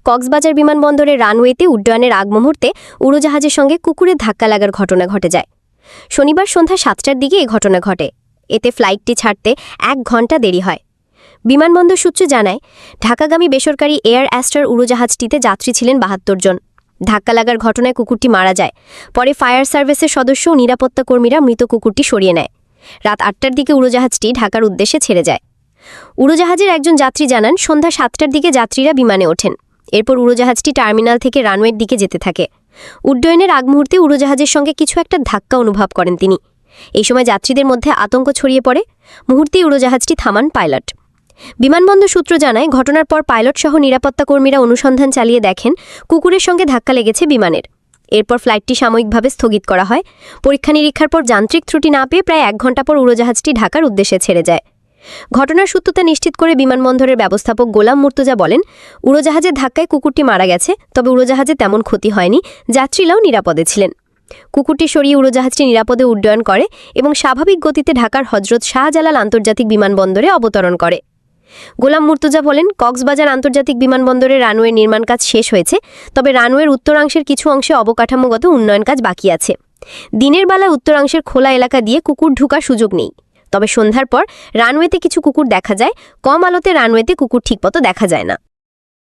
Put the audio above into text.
কক্সবাজার বিমানবন্দরের রানওয়েতে উড্ডয়নের আগ মুহূর্তে উড়োজাহাজের সঙ্গে কুকুরের ধাক্কা লাগার ঘটনা ঘটে যায়। শনিবার সন্ধ্যা ৭টার দিকে এই ঘটনা ঘটে। এতে ফ্লাইটটি ছাড়তে ১ ঘণ্টা দেরি হয়। বিমানবন্দর সূত্র জানায়, ঢাকাগামী বেসরকারি এয়ার অ্যাস্টার উড়োজাহাজটিতে যাত্রী ছিলেন ৭২ জন। ধাক্কা লাগার ঘটনায় কুকুরটি মারা যায়। পরে ফায়ার সার্ভিসের সদস্য ও নিরাপত্তা কর্মীরা মৃত কুকুরটি সরিয়ে নেয়। রাত ৮টার দিকে উড়োজাহাজটি ঢাকার উদ্দেশ্যে ছেড়ে যায়। উড়োজাহাজের একজন যাত্রী জানান, সন্ধ্যা ৭টার দিকে যাত্রীরা বিমানে ওঠেন। এরপর উড়োজাহাজটি টার্মিনাল থেকে রানওয়ের দিকে যেতে থাকে। উড্ডয়নের আগ মুহূর্তে উড়োজাহাজের সঙ্গে কিছু একটা ধাক্কা অনুভব করেন তিনি। এই সময় যাত্রীদের মধ্যে আতঙ্ক ছড়িয়ে পড়ে। মুহূর্তেই উড়োজাহাজটি থামান পাইলট। বিমানবন্দর সূত্র জানায়, ঘটনার পর পাইলট সহ নিরাপত্তা কর্মীরা অনুসন্ধান চালিয়ে দেখেন কুকুরের সঙ্গে ধাক্কা লেগেছে বিমানের। এরপর ফ্লাইটটি সাময়িকভাবে স্থগিত করা হয়। পরীক্ষা নিরীক্ষার পর যান্ত্রিক ত্রুটি না পেয়ে প্রায় ১ ঘণ্টা পর উড়োজাহাজটি ঢাকার উদ্দেশ্যে ছেড়ে যায়। ঘটনার সত্যতা নিশ্চিত করে বিমানবন্দরের ব্যবস্থাপক গোলাম মুর্তজা বলেন, উড়োজাহাজের ধাক্কায় কুকুরটি মারা গেছে, তবে উড়োজাহাজে তেমন ক্ষতি হয়নি, যাত্রীরাও নিরাপদে ছিলেন। কুকুরটি সরিয়ে উড়োজাহাজটি নিরাপদে উড্ডয়ন করে এবং স্বাভাবিক গতিতে ঢাকার হজরত শাহজালাল আন্তর্জাতিক বিমানবন্দরে অবতরণ করে। গোলাম মুর্তজা বলেন, কক্সবাজার আন্তর্জাতিক বিমানবন্দরে রানওয়ে নির্মাণ কাজ শেষ হয়েছে, তবে রানওয়ের উত্তরাংশের কিছু অংশে অবকাঠামোগত উন্নয়ন কাজ বাকি আছে। দিনের বেলায় উত্তরাংশের খোলা এলাকা দিয়ে কুকুর ঢুকার সুযোগ নেই, তবে সন্ধ্যার পর রানওয়েতে কিছু কুকুর দেখা যায়। কম আলোতে রানওয়েতে কুকুর ঠিকমতো দেখা যায় না।